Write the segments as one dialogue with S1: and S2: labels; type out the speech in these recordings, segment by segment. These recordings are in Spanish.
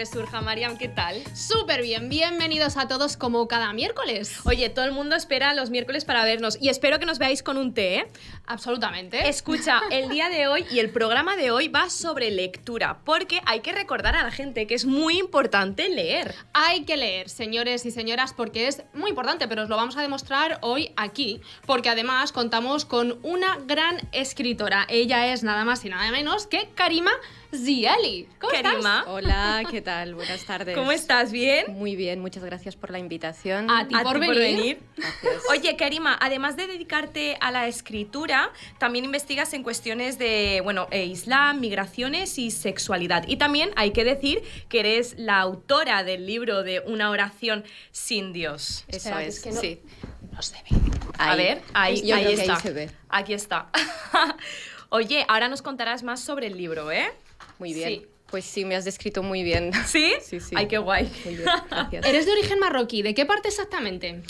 S1: que surja. Mariam, ¿qué tal?
S2: Súper bien, bienvenidos a todos como cada miércoles.
S1: Oye, todo el mundo espera los miércoles para vernos y espero que nos veáis con un té, ¿eh?
S2: Absolutamente.
S1: Escucha, el día de hoy y el programa de hoy va sobre lectura, porque hay que recordar a la gente que es muy importante leer.
S2: Hay que leer, señores y señoras, porque es muy importante, pero os lo vamos a demostrar hoy aquí, porque además contamos con una gran escritora. Ella es nada más y nada menos que Karima Zieli. ¿Cómo
S1: Karima.
S2: estás?
S3: Hola, ¿qué tal? Buenas tardes.
S1: ¿Cómo estás? ¿Bien?
S3: Muy bien, muchas gracias por la invitación.
S2: A ti por venir.
S3: Gracias.
S1: Oye, Karima, además de dedicarte a la escritura, también investigas en cuestiones de, Islam, migraciones y sexualidad. Y también hay que decir que eres la autora del libro de Una oración sin Dios.
S3: Eso
S2: Espera,
S3: es,
S2: que no-
S3: sí.
S2: No se ve.
S1: A ver, ahí
S3: Yo creo que
S1: está.
S3: ahí se ve.
S1: Aquí está. Oye, ahora nos contarás más sobre el libro, ¿eh?
S3: Muy bien.
S2: Sí.
S3: Pues sí, me has descrito muy bien.
S1: ¿Sí?
S3: Sí, sí.
S1: Ay, qué guay.
S3: Muy bien, gracias.
S2: Eres de origen marroquí, ¿de qué parte exactamente?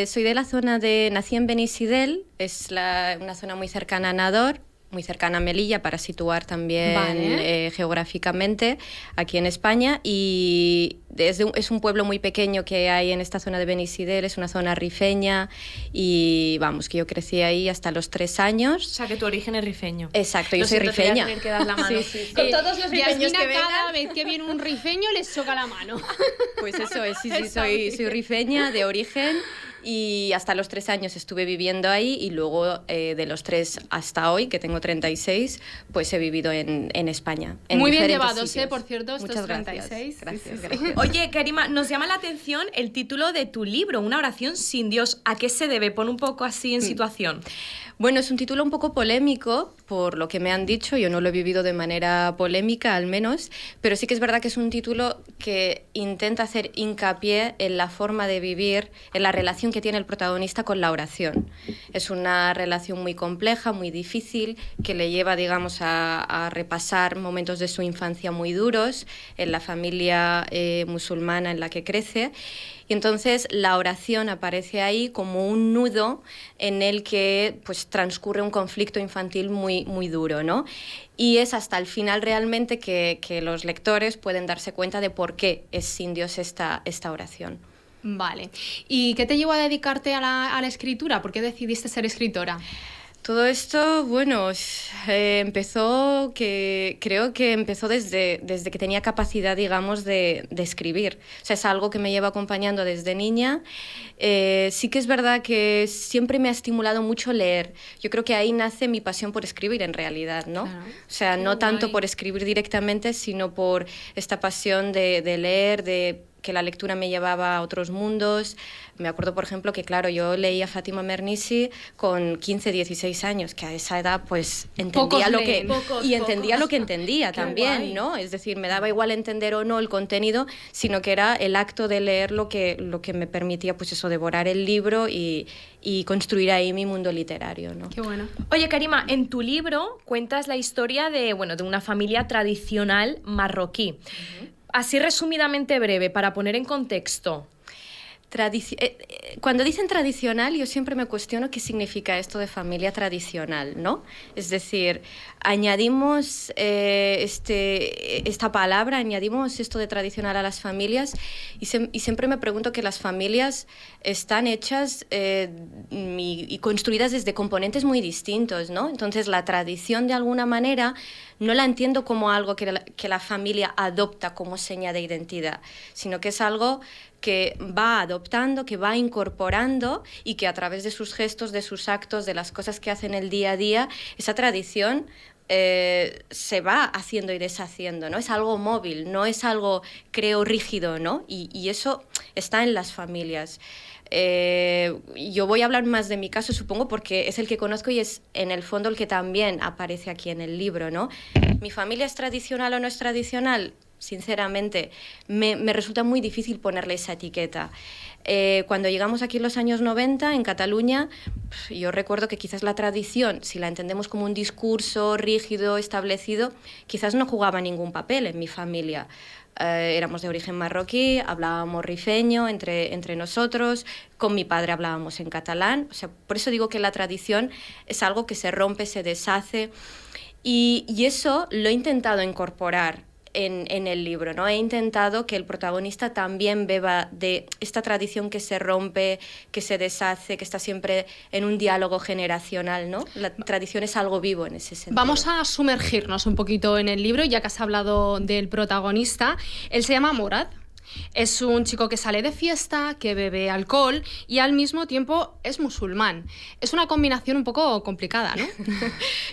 S3: Soy de la zona nací en Benisidel, es una zona muy cercana a Nador, muy cercana a Melilla, para situar también
S2: Vale.
S3: geográficamente aquí en España. Y es un pueblo muy pequeño que hay en esta zona de Benisidel, es una zona rifeña y vamos, que yo crecí ahí hasta los 3
S1: O
S3: años.
S1: sea, que tu origen es rifeño.
S3: Exacto, yo
S1: Lo
S3: soy
S1: siento, te voy a
S3: rifeña.
S1: tener que dar la mano.
S3: Sí, sí, sí.
S1: Con todos los rifeños
S2: Yasmina,
S1: que
S2: cada
S1: vengan.
S2: vez que viene un rifeño les choca la mano.
S3: Pues eso es, sí,
S1: Está
S3: soy
S1: bien.
S3: rifeña de origen y hasta los 3 años estuve viviendo ahí y luego de los 3 hasta hoy, que tengo 36, pues he vivido en España. En
S2: Muy bien
S3: diferentes
S2: llevados,
S3: sitios.
S2: por cierto, estos
S3: Muchas
S2: 36.
S3: Gracias,
S2: Sí, sí, sí.
S3: gracias.
S1: Oye, Karima, nos llama la atención el título de tu libro, Una oración sin Dios. ¿A qué se debe? Pon un poco así en situación.
S3: Bueno, es un título un poco polémico, por lo que me han dicho, yo no lo he vivido de manera polémica al menos, pero sí que es verdad que es un título que intenta hacer hincapié en la forma de vivir, en la relación que tiene el protagonista con la oración. Es una relación muy compleja, muy difícil, que le lleva, digamos, a repasar momentos de su infancia muy duros en la familia musulmana en la que crece. Y entonces la oración aparece ahí como un nudo en el que pues, transcurre un conflicto infantil muy, muy duro, ¿no? Y es hasta el final realmente que los lectores pueden darse cuenta de por qué es sin Dios esta oración.
S2: Vale. ¿Y qué te llevó a dedicarte a la escritura? ¿Por qué decidiste ser escritora?
S3: Todo esto, bueno, creo que empezó desde que tenía capacidad, digamos, de escribir. O sea, es algo que me lleva acompañando desde niña. Sí que es verdad que siempre me ha estimulado mucho leer. Yo creo que ahí nace mi pasión por escribir, en realidad, ¿no?
S2: Claro.
S3: O sea,
S2: Qué
S3: no tanto
S2: guay.
S3: por escribir directamente, sino por esta pasión de leer, de que la lectura me llevaba a otros mundos. Me acuerdo, por ejemplo, que claro, yo leía Fátima Mernissi con 15, 16 años, que a esa edad pues entendía
S2: Pocos
S3: lo que
S2: leen.
S3: entendía lo que entendía
S1: Qué
S3: también,
S1: guay.
S3: ¿no? Es decir, me daba igual entender o no el contenido, sino que era el acto de leer lo que me permitía pues eso, devorar el libro y construir ahí mi mundo literario, ¿no?
S2: Qué bueno.
S1: Oye, Karima, en tu libro cuentas la historia de una familia tradicional marroquí. Así resumidamente breve, para poner en contexto.
S3: Cuando dicen tradicional, yo siempre me cuestiono qué significa esto de familia tradicional, ¿no? Es decir, añadimos esta palabra, añadimos esto de tradicional a las familias y siempre me pregunto que las familias están hechas y construidas desde componentes muy distintos, ¿no? Entonces, la tradición, de alguna manera, no la entiendo como algo que la familia adopta como seña de identidad, sino que es algo que va adoptando, que va incorporando y que a través de sus gestos, de sus actos, de las cosas que hacen el día a día, esa tradición se va haciendo y deshaciendo, ¿no? Es algo móvil, no es algo, creo, rígido, ¿no? Y eso está en las familias. Yo voy a hablar más de mi caso, supongo, porque es el que conozco y es en el fondo el que también aparece aquí en el libro, ¿no? ¿Mi familia es tradicional o no es tradicional? Sinceramente, me resulta muy difícil ponerle esa etiqueta. Cuando llegamos aquí en los años 90, en Cataluña, yo recuerdo que quizás la tradición, si la entendemos como un discurso rígido, establecido, quizás no jugaba ningún papel en mi familia. Éramos de origen marroquí, hablábamos rifeño entre nosotros, con mi padre hablábamos en catalán. O sea, por eso digo que la tradición es algo que se rompe, se deshace, y eso lo he intentado incorporar en el libro, ¿no? He intentado que el protagonista también beba de esta tradición que se rompe, que se deshace, que está siempre en un diálogo generacional, ¿no? La tradición es algo vivo en ese sentido.
S2: Vamos a sumergirnos un poquito en el libro, ya que has hablado del protagonista. Él se llama Morad. Es un chico que sale de fiesta, que bebe alcohol y al mismo tiempo es musulmán. Es una combinación un poco complicada, ¿no?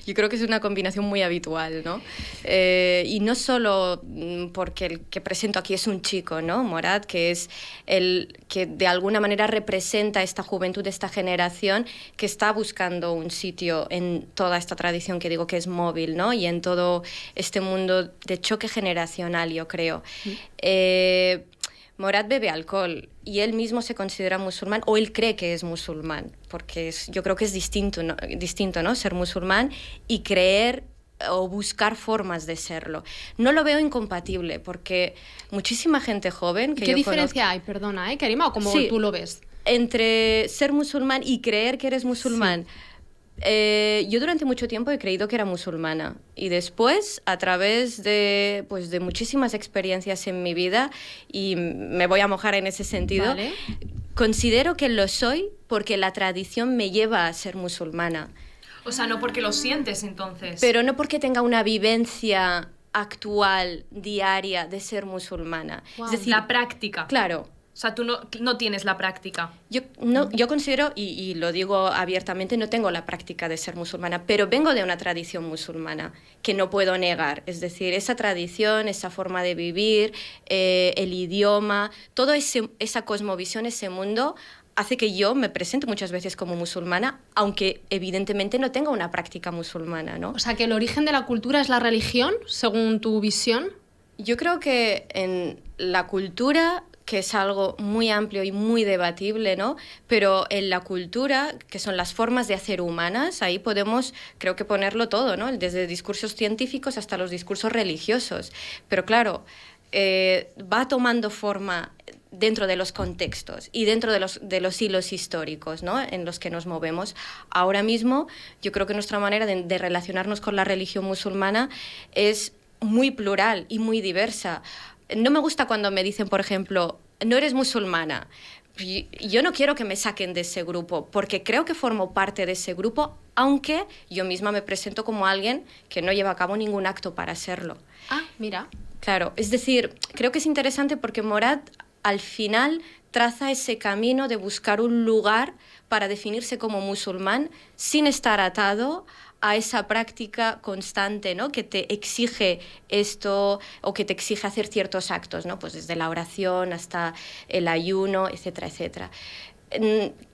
S3: Yo creo que es una combinación muy habitual, ¿no? Y no solo porque el que presento aquí es un chico, ¿no? Morad, que es el que de alguna manera representa esta juventud, esta generación que está buscando un sitio en toda esta tradición que digo que es móvil, ¿no? Y en todo este mundo de choque generacional, yo creo. Morad bebe alcohol y él mismo se considera musulmán, o él cree que es musulmán, porque yo creo que es distinto, ¿no? Ser musulmán y creer o buscar formas de serlo. No lo veo incompatible, porque muchísima gente joven que
S2: ¿Qué
S3: yo
S2: diferencia
S3: conozco,
S2: hay, perdona, Karima, o cómo
S3: Sí,
S2: tú lo ves?
S3: entre ser musulmán y creer que eres musulmán? Yo durante mucho tiempo he creído que era musulmana y después, a través de muchísimas experiencias en mi vida, y me voy a mojar en ese sentido,
S2: Vale.
S3: considero que lo soy porque la tradición me lleva a ser musulmana,
S1: O sea, no porque lo sientes entonces.
S3: pero no porque tenga una vivencia actual, diaria, de ser musulmana.
S2: Wow.
S3: Es decir,
S1: la práctica.
S3: claro.
S1: O sea, tú no tienes la práctica.
S3: Yo considero, y lo digo abiertamente, no tengo la práctica de ser musulmana, pero vengo de una tradición musulmana que no puedo negar. Es decir, esa tradición, esa forma de vivir, el idioma, toda esa cosmovisión, ese mundo, hace que yo me presente muchas veces como musulmana, aunque evidentemente no tenga una práctica musulmana, ¿no?
S2: O sea, que el origen de la cultura es la religión, según tu visión.
S3: Yo creo que en la cultura, que es algo muy amplio y muy debatible, ¿no? Pero en la cultura, que son las formas de hacer humanas, ahí podemos, creo que ponerlo todo, ¿no? Desde discursos científicos hasta los discursos religiosos. Pero claro, va tomando forma dentro de los contextos y dentro de los hilos históricos, ¿no? En los que nos movemos. Ahora mismo, yo creo que nuestra manera de relacionarnos con la religión musulmana es muy plural y muy diversa. No me gusta cuando me dicen, por ejemplo, no eres musulmana. Yo no quiero que me saquen de ese grupo, porque creo que formo parte de ese grupo, aunque yo misma me presento como alguien que no lleva a cabo ningún acto para serlo.
S2: Ah, mira.
S3: Claro, es decir, creo que es interesante porque Morad al final traza ese camino de buscar un lugar para definirse como musulmán sin estar atado a esa práctica constante, ¿no? Que te exige esto o que te exige hacer ciertos actos, ¿no? Pues desde la oración hasta el ayuno, etcétera, etcétera.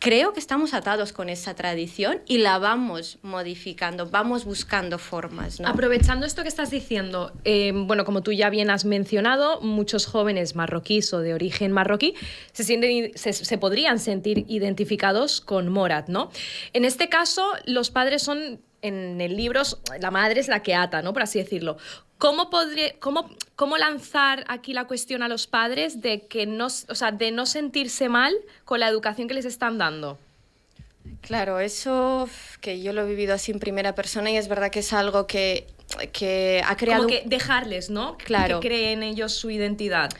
S3: Creo que estamos atados con esa tradición y la vamos modificando, vamos buscando formas, ¿no?
S1: Aprovechando esto que estás diciendo, bueno, como tú ya bien has mencionado, muchos jóvenes marroquíes o de origen marroquí se podrían sentir identificados con Morad, ¿no? En este caso, los padres son, en el libro, la madre es la que ata, ¿no? Por así decirlo. ¿Cómo lanzar aquí la cuestión a los padres de que de no sentirse mal con la educación que les están dando?
S3: Claro, eso que yo lo he vivido así en primera persona y es verdad que es algo que ha creado...
S1: Como que dejarles, ¿no?
S3: Claro.
S1: Que creen ellos su identidad.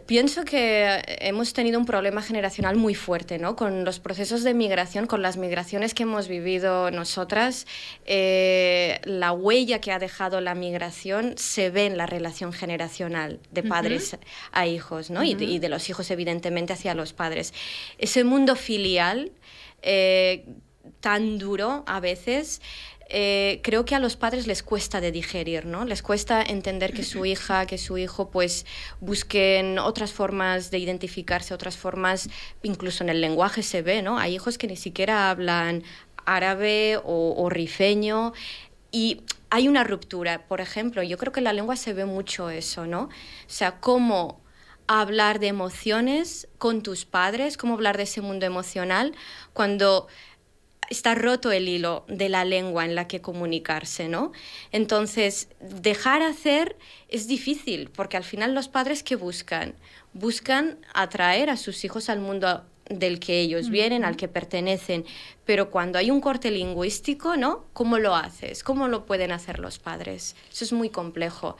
S3: Pienso que hemos tenido un problema generacional muy fuerte, ¿no? Con los procesos de migración, con las migraciones que hemos vivido nosotras, la huella que ha dejado la migración se ve en la relación generacional de padres a hijos, ¿no? Y de los hijos, evidentemente, hacia los padres. Ese mundo filial tan duro a veces... creo que a los padres les cuesta de digerir, ¿no? Les cuesta entender que su hija, que su hijo, pues busquen otras formas de identificarse, otras formas, incluso en el lenguaje se ve, ¿no? Hay hijos que ni siquiera hablan árabe o rifeño y hay una ruptura. Por ejemplo, yo creo que en la lengua se ve mucho eso, ¿no? O sea, cómo hablar de emociones con tus padres, cómo hablar de ese mundo emocional cuando... está roto el hilo de la lengua en la que comunicarse, ¿no? Entonces, dejar hacer es difícil, porque al final los padres, ¿qué buscan? Buscan atraer a sus hijos al mundo del que ellos vienen, al que pertenecen. Pero cuando hay un corte lingüístico, ¿no? ¿Cómo lo haces? ¿Cómo lo pueden hacer los padres? Eso es muy complejo.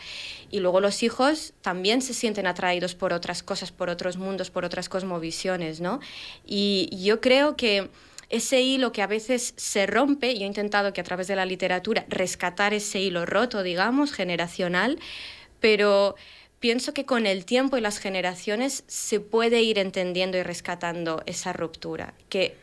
S3: Y luego los hijos también se sienten atraídos por otras cosas, por otros mundos, por otras cosmovisiones, ¿no? Y yo creo que ese hilo que a veces se rompe, yo he intentado que a través de la literatura rescatar ese hilo roto, digamos, generacional, pero pienso que con el tiempo y las generaciones se puede ir entendiendo y rescatando esa ruptura, que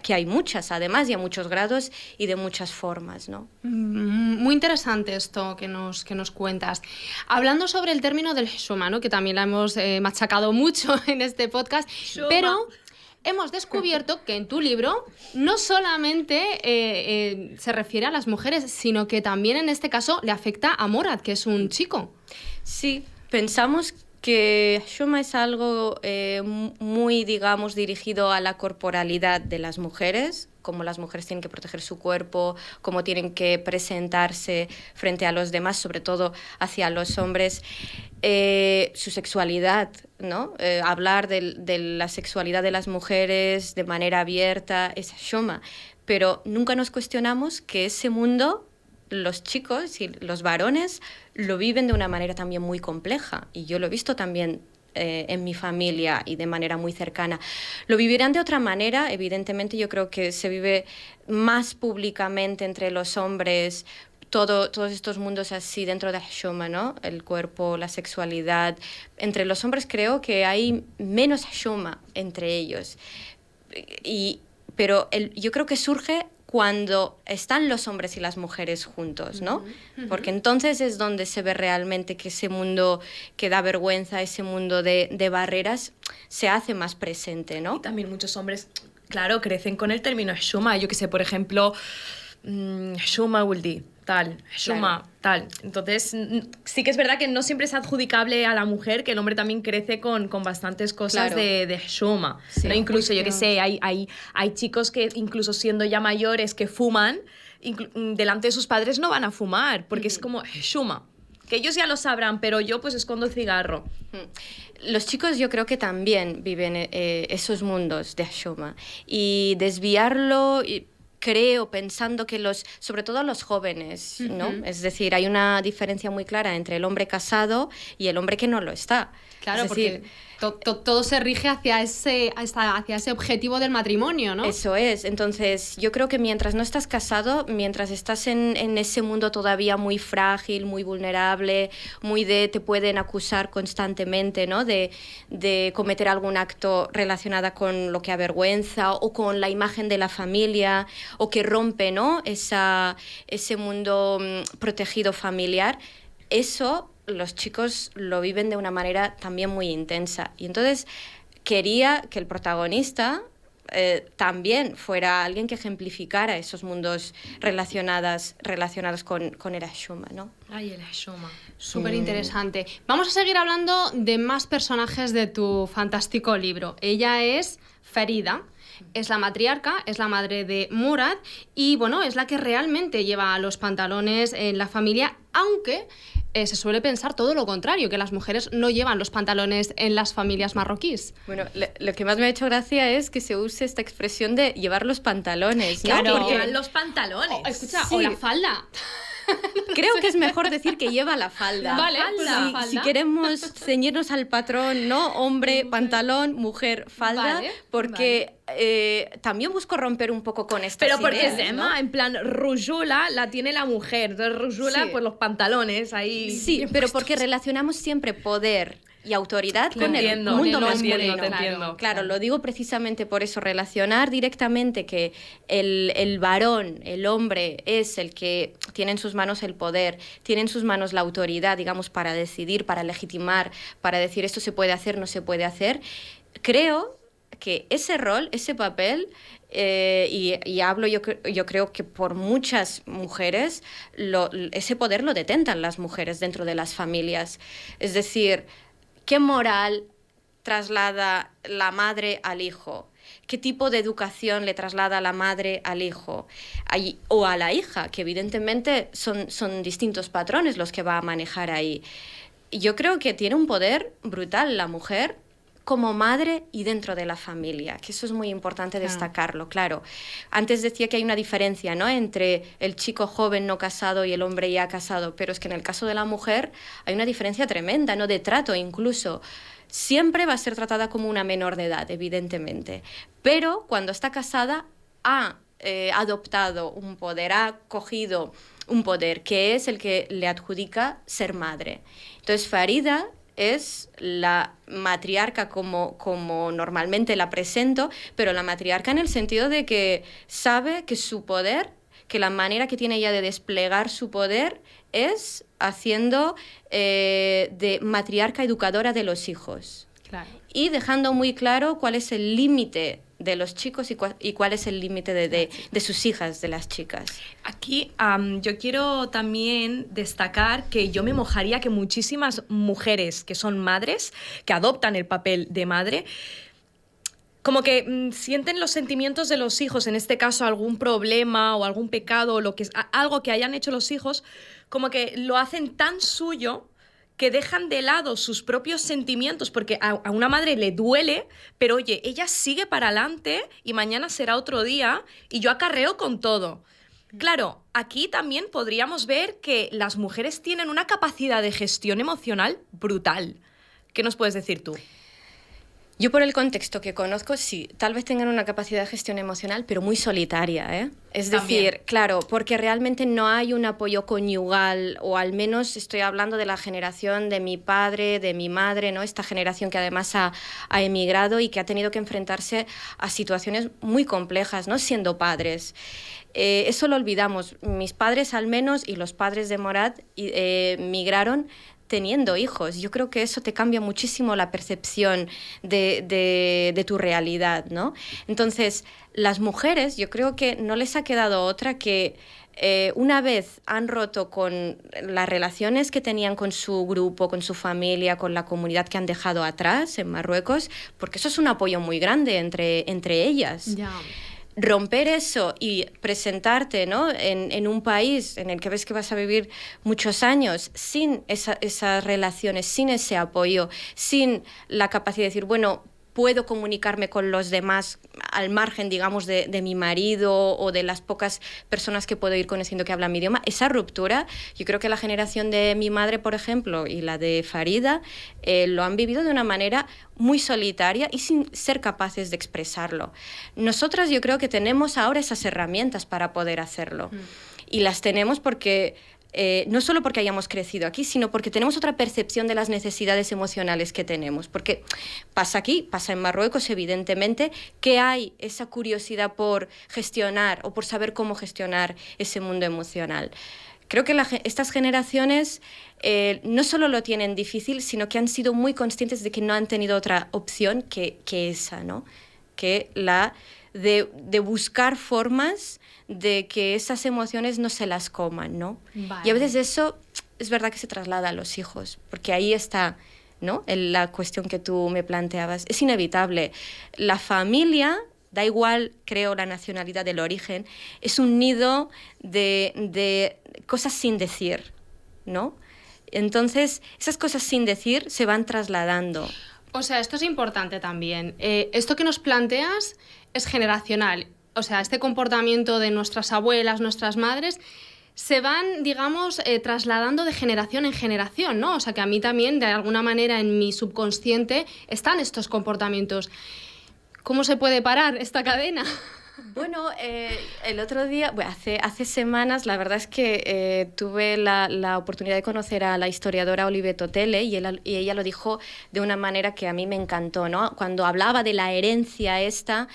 S3: hay muchas, además, y a muchos grados y de muchas formas, ¿no?
S2: Muy interesante esto que nos cuentas. Hablando sobre el término del Xuma, ¿no? Que también la hemos machacado mucho en este podcast,
S1: Xuma.
S2: pero hemos descubierto que en tu libro no solamente se refiere a las mujeres, sino que también en este caso le afecta a Morad, que es un chico.
S3: Sí, pensamos que Xuma es algo muy, digamos, dirigido a la corporalidad de las mujeres, cómo las mujeres tienen que proteger su cuerpo, cómo tienen que presentarse frente a los demás, sobre todo hacia los hombres, su sexualidad, ¿no? Hablar de la sexualidad de las mujeres de manera abierta es Xuma, pero nunca nos cuestionamos que ese mundo los chicos y los varones lo viven de una manera también muy compleja, y yo lo he visto también en mi familia y de manera muy cercana. Lo vivirán de otra manera, evidentemente. Yo creo que se vive más públicamente entre los hombres todos estos mundos así dentro de Xuma, ¿no? El cuerpo, la sexualidad. Entre los hombres creo que hay menos Xuma entre ellos, pero yo creo que surge cuando están los hombres y las mujeres juntos, ¿no? Porque entonces es donde se ve realmente que ese mundo que da vergüenza, ese mundo de barreras, se hace más presente, ¿no?
S1: Y también muchos hombres, claro, crecen con el término Xuma. Yo que sé, por ejemplo, Xuma Uldi, tal, Xuma, tal. Entonces, sí que es verdad que no siempre es adjudicable a la mujer, que el hombre también crece con bastantes cosas de Xuma.
S3: Sí,
S1: ¿no? Incluso, yo que sé, hay chicos que incluso siendo ya mayores que fuman, delante de sus padres no van a fumar, porque es como Xuma. Que ellos ya lo sabrán, pero yo pues escondo el cigarro.
S3: Los chicos yo creo que también viven esos mundos de Xuma. Y desviarlo... creo, pensando que sobre todo los jóvenes, ¿no? Es decir, hay una diferencia muy clara entre el hombre casado y el hombre que no lo está.
S2: Claro,
S3: es decir,
S2: porque todo se rige hacia ese objetivo del matrimonio, ¿no?
S3: Eso es. Entonces, yo creo que mientras no estás casado, mientras estás en ese mundo todavía muy frágil, muy vulnerable, te pueden acusar constantemente, ¿no? De cometer algún acto relacionado con lo que avergüenza o con la imagen de la familia, o que rompe, ¿no? Ese mundo protegido familiar. Eso los chicos lo viven de una manera también muy intensa. Y entonces quería que el protagonista también fuera alguien que ejemplificara esos mundos relacionados con el Xuma, ¿no?
S1: Ay, el Xuma.
S2: Súper interesante. Vamos a seguir hablando de más personajes de tu fantástico libro. Ella es Ferida. Es la matriarca, es la madre de Morad y, bueno, es la que realmente lleva los pantalones en la familia, aunque se suele pensar todo lo contrario, que las mujeres no llevan los pantalones en las familias marroquíes.
S3: Bueno, lo que más me ha hecho gracia es que se use esta expresión de llevar los pantalones, ¿no?
S1: Claro,
S3: Porque
S1: llevan los pantalones.
S2: Escucha,
S3: Sí.
S2: o la falda.
S3: creo que es mejor decir que lleva la falda.
S2: Vale, pues la falda.
S3: Si queremos ceñirnos al patrón, ¿no? Hombre, pantalón, mujer, falda,
S2: Vale,
S3: porque también busco romper un poco con estas
S1: Pero porque
S3: ideas,
S1: es
S3: ¿no?
S1: en plan, rujula la tiene la mujer. Entonces, rujula,
S3: Sí.
S1: pues los pantalones ahí.
S3: Sí,
S1: bien
S3: pero
S1: puestos.
S3: porque relacionamos siempre poder y autoridad
S1: Te
S3: con el
S1: entiendo,
S3: mundo
S2: con el hombre,
S3: masculino.
S1: te entiendo.
S3: Claro, lo digo precisamente por eso, relacionar directamente que el varón, el hombre, es el que tiene en sus manos el poder, tiene en sus manos la autoridad, digamos, para decidir, para legitimar, para decir esto se puede hacer, no se puede hacer. Creo que ese rol, ese papel, y hablo yo creo que por muchas mujeres, ese poder lo detentan las mujeres dentro de las familias. Es decir, ¿qué moral traslada la madre al hijo? ¿Qué tipo de educación le traslada la madre al hijo? O a la hija, que evidentemente son distintos patrones los que va a manejar ahí. Yo creo que tiene un poder brutal la mujer como madre y dentro de la familia, que eso es muy importante destacarlo, claro. Antes decía que hay una diferencia, ¿no?, entre el chico joven no casado y el hombre ya casado, pero es que en el caso de la mujer hay una diferencia tremenda, ¿no?, de trato incluso. Siempre va a ser tratada como una menor de edad, evidentemente, pero cuando está casada ha adoptado un poder, ha cogido un poder que es el que le adjudica ser madre. Entonces Farida es la matriarca como normalmente la presento, pero la matriarca en el sentido de que sabe que su poder, que la manera que tiene ella de desplegar su poder es haciendo de matriarca educadora de los hijos.
S2: Claro.
S3: Y dejando muy claro cuál es el límite de los chicos y cuál es el límite de sus hijas, de las chicas.
S1: Aquí yo quiero también destacar que yo me mojaría que muchísimas mujeres que son madres, que adoptan el papel de madre, como que sienten los sentimientos de los hijos, en este caso algún problema o algún pecado, o algo que hayan hecho los hijos, como que lo hacen tan suyo que dejan de lado sus propios sentimientos, porque a una madre le duele, pero oye, ella sigue para adelante y mañana será otro día y yo acarreo con todo. Claro, aquí también podríamos ver que las mujeres tienen una capacidad de gestión emocional brutal. ¿Qué nos puedes decir tú?
S3: Yo por el contexto que conozco, sí, tal vez tengan una capacidad de gestión emocional, pero muy solitaria, ¿eh? Es
S1: También.
S3: decir, claro, porque realmente no hay un apoyo conyugal, o al menos estoy hablando de la generación de mi padre, de mi madre, ¿no? Esta generación que además ha emigrado y que ha tenido que enfrentarse a situaciones muy complejas, ¿no?, siendo padres. Eso lo olvidamos. Mis padres al menos, y los padres de Morad, migraron teniendo hijos. Yo creo que eso te cambia muchísimo la percepción de tu realidad, ¿no? Entonces, las mujeres, yo creo que no les ha quedado otra que una vez han roto con las relaciones que tenían con su grupo, con su familia, con la comunidad que han dejado atrás en Marruecos, porque eso es un apoyo muy grande entre ellas.
S2: Ya.
S3: Romper eso y presentarte, ¿no?, en un país en el que ves que vas a vivir muchos años sin esas relaciones, sin ese apoyo, sin la capacidad de decir, bueno, puedo comunicarme con los demás al margen, digamos, de mi marido o de las pocas personas que puedo ir conociendo que hablan mi idioma. Esa ruptura, yo creo que la generación de mi madre, por ejemplo, y la de Farida, lo han vivido de una manera muy solitaria y sin ser capaces de expresarlo. Nosotras yo creo que tenemos ahora esas herramientas para poder hacerlo. Y las tenemos porque no solo porque hayamos crecido aquí, sino porque tenemos otra percepción de las necesidades emocionales que tenemos. Porque pasa aquí, pasa en Marruecos, evidentemente, que hay esa curiosidad por gestionar o por saber cómo gestionar ese mundo emocional. Creo que estas generaciones no solo lo tienen difícil, sino que han sido muy conscientes de que no han tenido otra opción que esa, ¿no? Que la de buscar formas de que esas emociones no se las coman, ¿no?
S2: Vale.
S3: Y a veces eso es verdad que se traslada a los hijos, porque ahí está, ¿no?, la cuestión que tú me planteabas. Es inevitable. La familia, da igual, creo, la nacionalidad del origen, es un nido de cosas sin decir, ¿no? Entonces, esas cosas sin decir se van trasladando.
S2: O sea, esto es importante también. Esto que nos planteas es generacional. O sea, este comportamiento de nuestras abuelas, nuestras madres, se van, digamos, trasladando de generación en generación, ¿no? O sea, que a mí también, de alguna manera, en mi subconsciente están estos comportamientos. ¿Cómo se puede parar esta cadena?
S3: Bueno, el otro día, bueno, hace semanas, la verdad es que tuve la oportunidad de conocer a la historiadora Olive Totele y ella lo dijo de una manera que a mí me encantó, ¿no? Cuando hablaba de la herencia esta,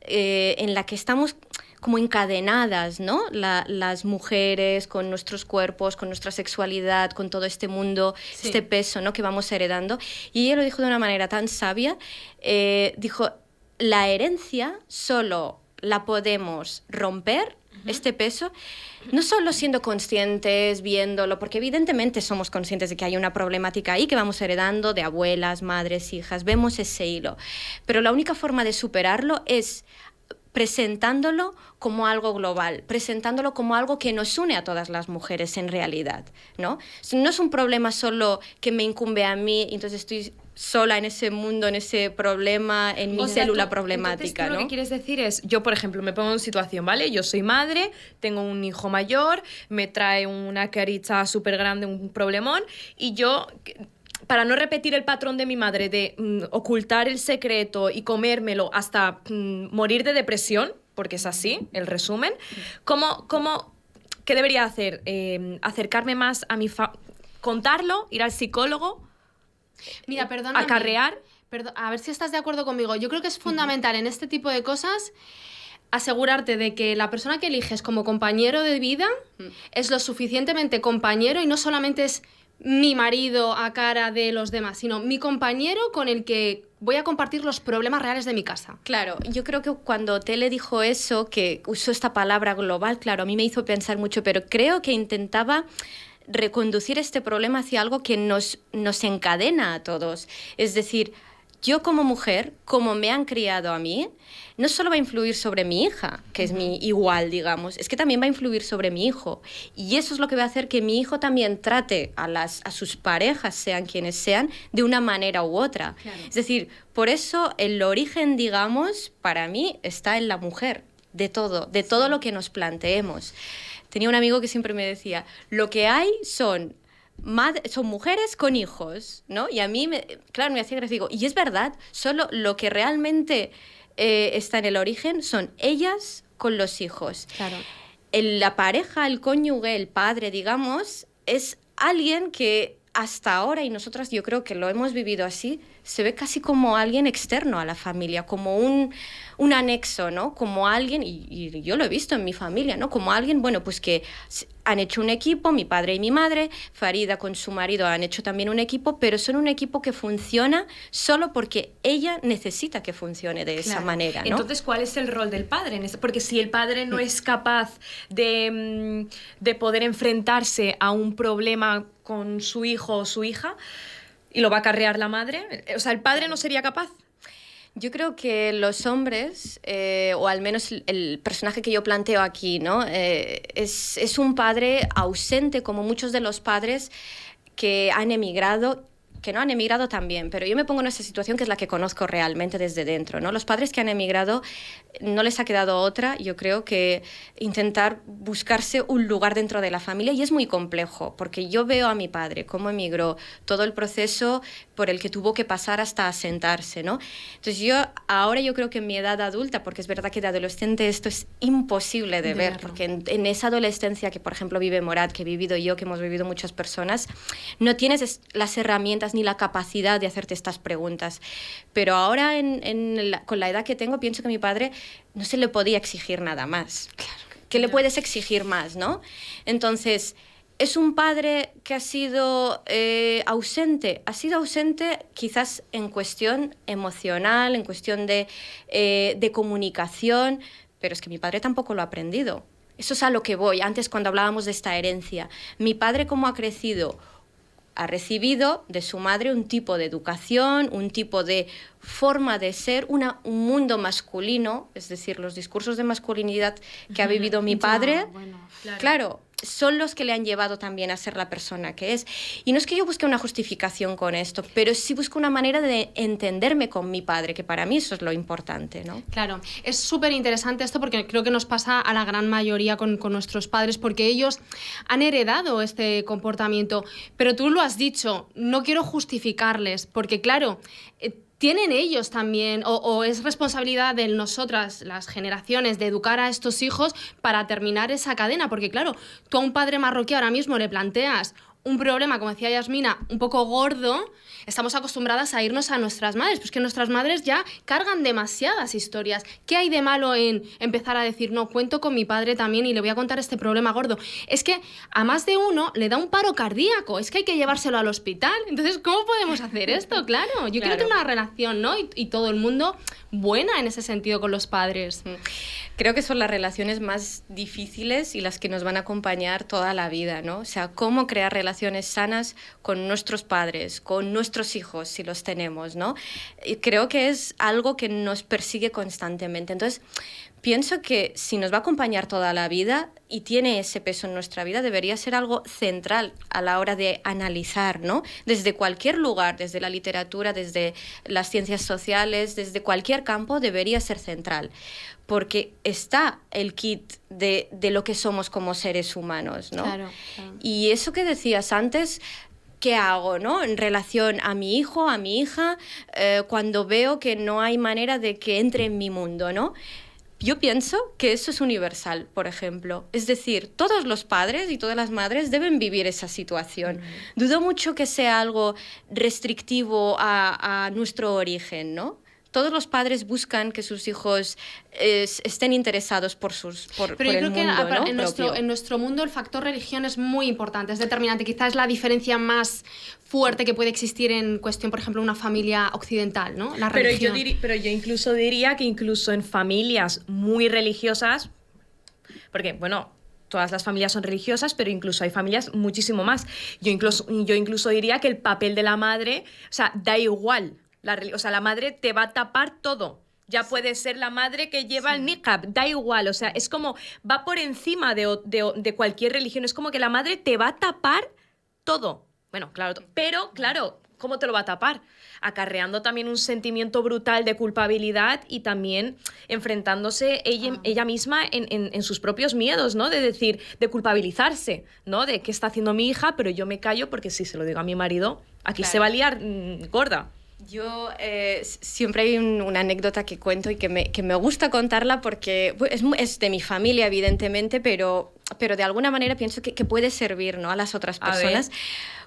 S3: en la que estamos como encadenadas, ¿no? Las mujeres con nuestros cuerpos, con nuestra sexualidad, con todo este mundo, sí, este peso, ¿no?, que vamos heredando. Y ella lo dijo de una manera tan sabia, dijo, la herencia solo la podemos romper, este peso, no solo siendo conscientes, viéndolo, porque evidentemente somos conscientes de que hay una problemática ahí que vamos heredando de abuelas, madres, hijas, vemos ese hilo, pero la única forma de superarlo es presentándolo como algo global, presentándolo como algo que nos une a todas las mujeres en realidad, ¿no? No es un problema solo que me incumbe a mí, entonces estoy sola en ese mundo, en ese problema, en mi célula problemática,
S1: entonces, tú
S3: ¿no?
S1: lo que quieres decir es, yo por ejemplo me pongo en situación, ¿vale? Yo soy madre, tengo un hijo mayor, me trae una caricha súper grande, un problemón, y yo, para no repetir el patrón de mi madre de ocultar el secreto y comérmelo hasta morir de depresión, porque es así, el resumen, ¿qué debería hacer? Acercarme más a contarlo, ir al psicólogo,
S2: Mira, perdóname.
S1: acarrear.
S2: A ver si estás de acuerdo conmigo. Yo creo que es fundamental en este tipo de cosas asegurarte de que la persona que eliges como compañero de vida es lo suficientemente compañero y no solamente es mi marido a cara de los demás, sino mi compañero con el que voy a compartir los problemas reales de mi casa.
S3: Claro, yo creo que cuando Tele dijo eso, que usó esta palabra global, claro, a mí me hizo pensar mucho, pero creo que intentaba reconducir este problema hacia algo que nos encadena a todos. Es decir, yo como mujer, como me han criado a mí, no solo va a influir sobre mi hija, que es mi igual, digamos, es que también va a influir sobre mi hijo. Y eso es lo que va a hacer que mi hijo también trate a sus parejas, sean quienes sean, de una manera u otra. Claro. Es decir, por eso el origen, digamos, para mí está en la mujer, de todo lo que nos planteemos. Tenía un amigo que siempre me decía, lo que hay son mujeres con hijos, ¿no? Y a mí, claro, me hacía gracia, digo, y es verdad, solo lo que realmente está en el origen son ellas con los hijos.
S2: Claro.
S3: La pareja, el cónyuge, el padre, digamos, es alguien que hasta ahora, y nosotras yo creo que lo hemos vivido así, se ve casi como alguien externo a la familia, como un anexo, ¿no? Como alguien, y yo lo he visto en mi familia, ¿no? Como alguien, bueno, pues que han hecho un equipo, mi padre y mi madre, Farida con su marido han hecho también un equipo, pero son un equipo que funciona solo porque ella necesita que funcione de esa manera, ¿no?
S1: Entonces, ¿cuál es el rol del padre? Porque si el padre no es capaz de poder enfrentarse a un problema con su hijo o su hija, y lo va a acarrear la madre, o sea, ¿el padre no sería capaz?
S3: Yo creo que los hombres, o al menos el personaje que yo planteo aquí, ¿no? Es un padre ausente, como muchos de los padres que han emigrado, que no han emigrado también, pero yo me pongo en esa situación que es la que conozco realmente desde dentro, ¿no? Los padres que han emigrado no les ha quedado otra, yo creo, que intentar buscarse un lugar dentro de la familia, y es muy complejo, porque yo veo a mi padre cómo emigró, todo el proceso por el que tuvo que pasar hasta asentarse, ¿no? Entonces yo creo que en mi edad adulta, porque es verdad que de adolescente esto es imposible de ver, porque en esa adolescencia que, por ejemplo, vive Morat, que he vivido yo, que hemos vivido muchas personas, no tienes las herramientas ni la capacidad de hacerte estas preguntas. Pero ahora, con la edad que tengo, pienso que a mi padre no se le podía exigir nada más. Claro. ¿Qué le puedes exigir más, no? Entonces, ¿es un padre que ha sido ausente? Ha sido ausente quizás en cuestión emocional, en cuestión de comunicación, pero es que mi padre tampoco lo ha aprendido. Eso es a lo que voy. Antes, cuando hablábamos de esta herencia, mi padre, ¿cómo ha crecido? Ha recibido de su madre un tipo de educación, un tipo de forma de ser, un mundo masculino, es decir, los discursos de masculinidad que ha vivido mi padre, claro, son los que le han llevado también a ser la persona que es. Y no es que yo busque una justificación con esto, pero sí busco una manera de entenderme con mi padre, que para mí eso es lo importante, ¿no?
S2: Claro, es súper interesante esto porque creo que nos pasa a la gran mayoría con nuestros padres, porque ellos han heredado este comportamiento. Pero tú lo has dicho, no quiero justificarles, porque claro, tienen ellos también, o es responsabilidad de nosotras, las generaciones, de educar a estos hijos para terminar esa cadena, porque claro, tú a un padre marroquí ahora mismo le planteas un problema, como decía Yasmina, un poco gordo, estamos acostumbradas a irnos a nuestras madres, pues que nuestras madres ya cargan demasiadas historias. ¿Qué hay de malo en empezar a decir, no, cuento con mi padre también y le voy a contar este problema gordo? Es que a más de uno le da un paro cardíaco, es que hay que llevárselo al hospital. Entonces, ¿cómo podemos hacer esto? Claro, yo quiero tener una relación, ¿no? Y todo el mundo buena en ese sentido con los padres.
S3: Creo que son las relaciones más difíciles y las que nos van a acompañar toda la vida, ¿no? O sea, cómo crear relaciones sanas con nuestros padres, con nuestros hijos, si los tenemos, ¿no? Y creo que es algo que nos persigue constantemente. Entonces, pienso que si nos va a acompañar toda la vida y tiene ese peso en nuestra vida, debería ser algo central a la hora de analizar, ¿no? Desde cualquier lugar, desde la literatura, desde las ciencias sociales, desde cualquier campo, debería ser central. Porque está el kit de lo que somos como seres humanos, ¿no?
S2: Claro.
S3: Y eso que decías antes, ¿qué hago, no? En relación a mi hijo, a mi hija, cuando veo que no hay manera de que entre en mi mundo, ¿no? Yo pienso que eso es universal, por ejemplo. Es decir, todos los padres y todas las madres deben vivir esa situación. Dudo mucho que sea algo restrictivo a nuestro origen, ¿no? Todos los padres buscan que sus hijos estén interesados por el mundo,
S2: Pero yo creo que
S3: ¿no?
S2: en nuestro mundo el factor religión es muy importante, es determinante. Quizás es la diferencia más fuerte que puede existir en cuestión, por ejemplo, una familia occidental, ¿no? La religión.
S1: Pero yo incluso diría que incluso en familias muy religiosas, porque, bueno, todas las familias son religiosas, pero incluso hay familias muchísimo más. Yo incluso diría que el papel de la madre, o sea, da igual. La madre te va a tapar todo. Ya puede ser la madre que lleva el niqab, da igual. O sea, es como, va por encima de cualquier religión. Es como que la madre te va a tapar todo. Bueno, claro, pero claro, ¿cómo te lo va a tapar? Acarreando también un sentimiento brutal de culpabilidad y también enfrentándose ella misma en sus propios miedos, ¿no? De decir, de culpabilizarse, ¿no? De qué está haciendo mi hija, pero yo me callo porque si se lo digo a mi marido, aquí se va a liar gorda.
S3: Yo siempre hay una anécdota que cuento y que me gusta contarla porque es de mi familia, evidentemente, pero de alguna manera pienso que puede servir, ¿no? A las otras personas.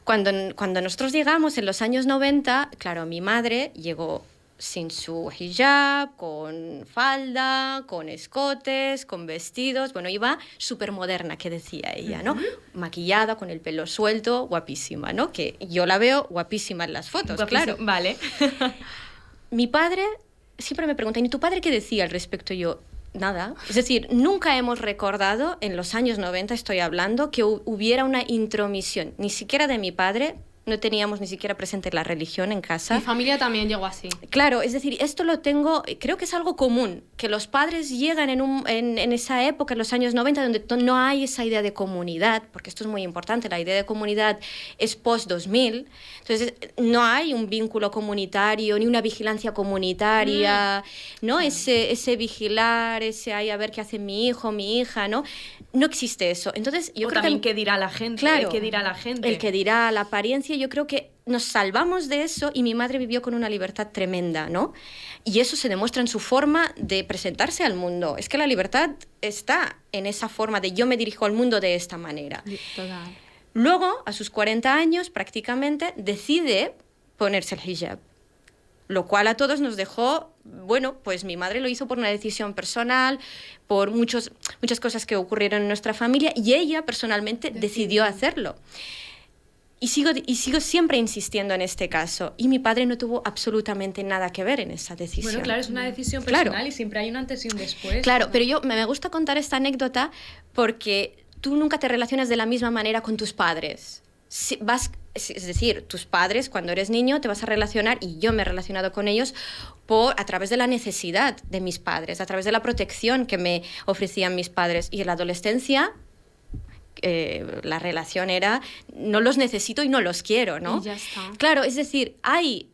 S3: Cuando nosotros llegamos en los años 90, claro, mi madre llegó sin su hijab, con falda, con escotes, con vestidos. Bueno, iba súper moderna, que decía ella, ¿no? Maquillada, con el pelo suelto, guapísima, ¿no? Que yo la veo guapísima en las fotos,
S1: guapísima,
S3: claro.
S1: Vale.
S3: Mi padre siempre me pregunta, ¿y tu padre qué decía al respecto? Yo, nada. Es decir, nunca hemos recordado, en los años 90 estoy hablando, que hubiera una intromisión, ni siquiera de mi padre. No teníamos ni siquiera presente la religión en casa.
S2: Mi familia también llegó así.
S3: Claro, es decir, esto lo tengo, creo que es algo común, que los padres llegan en esa época, en los años 90, donde no hay esa idea de comunidad, porque esto es muy importante, la idea de comunidad es post-2000, entonces no hay un vínculo comunitario, ni una vigilancia comunitaria, ¿no? Ese vigilar, a ver qué hace mi hijo, mi hija, ¿no? No existe eso. Entonces, yo creo
S1: también qué dirá la gente.
S3: Claro,
S1: el que dirá la gente.
S3: El que dirá, la apariencia. Yo creo que nos salvamos de eso y mi madre vivió con una libertad tremenda, ¿no? Y eso se demuestra en su forma de presentarse al mundo. Es que la libertad está en esa forma de yo me dirijo al mundo de esta manera.
S2: Total.
S3: Luego, a sus 40 años, prácticamente, decide ponerse el hijab. Lo cual a todos nos dejó, bueno, pues mi madre lo hizo por una decisión personal, por muchas cosas que ocurrieron en nuestra familia, y ella personalmente decidió hacerlo. Y sigo siempre insistiendo en este caso. Y mi padre no tuvo absolutamente nada que ver en esa decisión.
S1: Bueno, claro, es una decisión personal,
S3: claro.
S1: Y siempre hay un antes y un después.
S3: Claro, pero me gusta contar esta anécdota porque tú nunca te relacionas de la misma manera con tus padres. Es decir, tus padres, cuando eres niño, te vas a relacionar, y yo me he relacionado con ellos a través de la necesidad de mis padres, a través de la protección que me ofrecían mis padres. Y en la adolescencia, la relación era no los necesito y no los quiero, ¿no?
S2: Y ya está.
S3: Claro, es decir, hay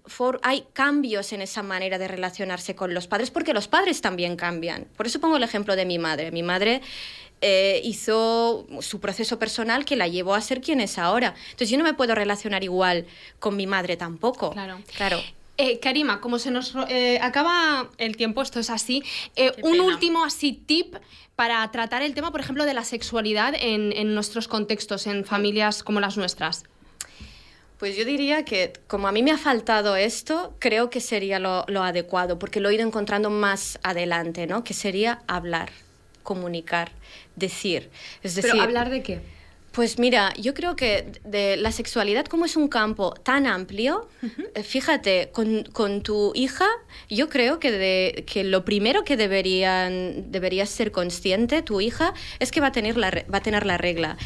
S3: cambios en esa manera de relacionarse con los padres, porque los padres también cambian. Por eso pongo el ejemplo de mi madre. Mi madre hizo su proceso personal que la llevó a ser quien es ahora. Entonces yo no me puedo relacionar igual con mi madre tampoco.
S2: Claro. Karima, como se nos acaba el tiempo, esto es así, un
S1: pena.
S2: último así tip para tratar el tema, por ejemplo, de la sexualidad en nuestros contextos, en familias como las nuestras.
S3: Pues yo diría que, como a mí me ha faltado esto, creo que sería lo adecuado, porque lo he ido encontrando más adelante, ¿no? Que sería hablar, comunicar, decir. Es decir,
S1: ¿Pero hablar de qué?
S3: Pues mira, yo creo que de la sexualidad, como es un campo tan amplio, fíjate, con tu hija, yo creo que lo primero que deberías ser consciente, tu hija, es que va a tener la regla.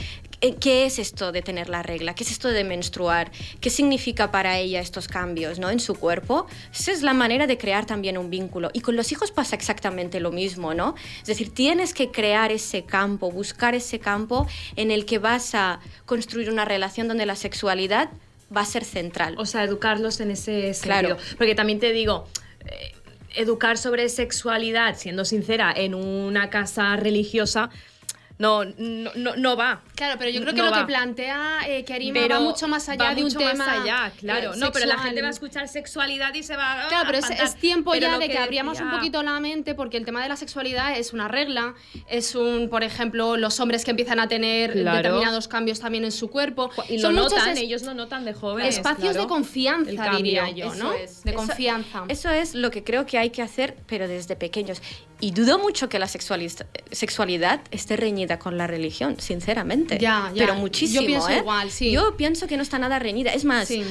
S3: ¿qué es esto de tener la regla? ¿Qué es esto de menstruar? ¿Qué significa para ella estos cambios, ¿no? en su cuerpo? Esa es la manera de crear también un vínculo. Y con los hijos pasa exactamente lo mismo, ¿no? Es decir, tienes que crear ese campo, buscar ese campo en el que vas a construir una relación donde la sexualidad va a ser central.
S1: O sea, educarlos en ese
S3: Claro.
S1: sentido. Porque también te digo, educar sobre sexualidad, siendo sincera, en una casa religiosa, no va.
S2: Claro, pero yo creo que
S1: No
S2: lo que
S1: va.
S2: plantea Karima
S1: Pero
S2: va mucho más allá
S1: va
S2: de un
S1: mucho
S2: tema
S1: más allá, claro. No, pero la
S2: sexual.
S1: gente va a escuchar sexualidad y se va
S2: Claro, pero
S1: a espantar.
S2: es tiempo
S1: Pero
S2: ya
S1: lo
S2: de que abríamos un
S1: decía-
S2: poquito la mente, porque el tema de la sexualidad es una regla, es un, por ejemplo, los hombres que empiezan a tener
S1: Claro.
S2: determinados cambios también en su cuerpo.
S1: Y lo
S2: Son muchos
S1: notan, ellos lo notan de jóvenes.
S2: espacios
S1: claro.
S2: de confianza,
S1: El cambio.
S2: diría yo, ¿no?
S3: Eso es.
S2: De
S3: Eso-
S2: confianza.
S3: Eso es lo que creo que hay que hacer, pero desde pequeños. Y dudo mucho que la sexualidad esté reñida con la religión, sinceramente.
S2: Ya,
S3: Pero muchísimo.
S2: Yo pienso
S3: ¿eh?
S2: igual, sí.
S3: Yo pienso que no está nada reñida. Es más,
S2: Sí.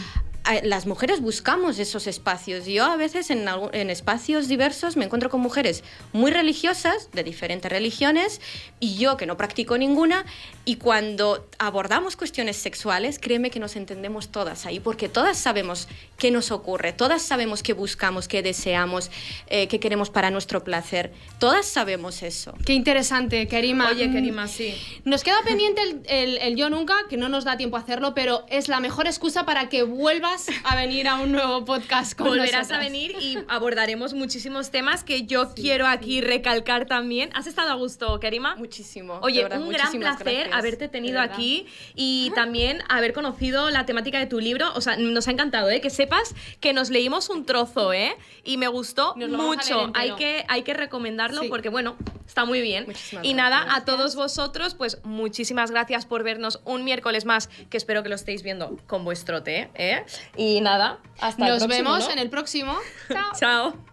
S3: las mujeres buscamos esos espacios. Yo a veces en espacios diversos me encuentro con mujeres muy religiosas, de diferentes religiones, y yo que no practico ninguna, y cuando abordamos cuestiones sexuales, créeme que nos entendemos todas ahí, porque todas sabemos qué nos ocurre, todas sabemos qué buscamos, qué deseamos, qué queremos para nuestro placer. Todas sabemos eso.
S2: Qué interesante, Karima.
S1: Oye, Karima, sí.
S2: Nos queda pendiente el Yo Nunca, que no nos da tiempo a hacerlo, pero es la mejor excusa para que vuelvas a venir a un nuevo podcast con
S1: Volverás a
S2: nosotras.
S1: venir y abordaremos muchísimos temas que yo quiero aquí recalcar también. ¿Has estado a gusto, Karima?
S3: Muchísimo.
S1: Oye,
S3: de verdad,
S1: un gran
S3: muchísimas
S1: placer
S3: gracias,
S1: haberte
S3: de
S1: tenido
S3: verdad.
S1: aquí y también haber conocido la temática de tu libro. O sea, nos ha encantado, ¿eh? Que sepas que nos leímos un trozo, ¿eh? Y me gustó
S2: Nos lo vamos a
S1: mucho.
S2: leer entero.
S1: Hay que recomendarlo
S2: Sí.
S1: porque, bueno, está muy bien.
S3: Muchísimas
S1: Y nada,
S3: gracias.
S1: a todos vosotros, pues muchísimas gracias por vernos un miércoles más, que espero que lo estéis viendo con vuestro té, ¿eh? Y nada, hasta el
S2: Nos
S1: próximo,
S2: vemos
S1: ¿no?
S2: en el próximo. Chao.
S1: Chao.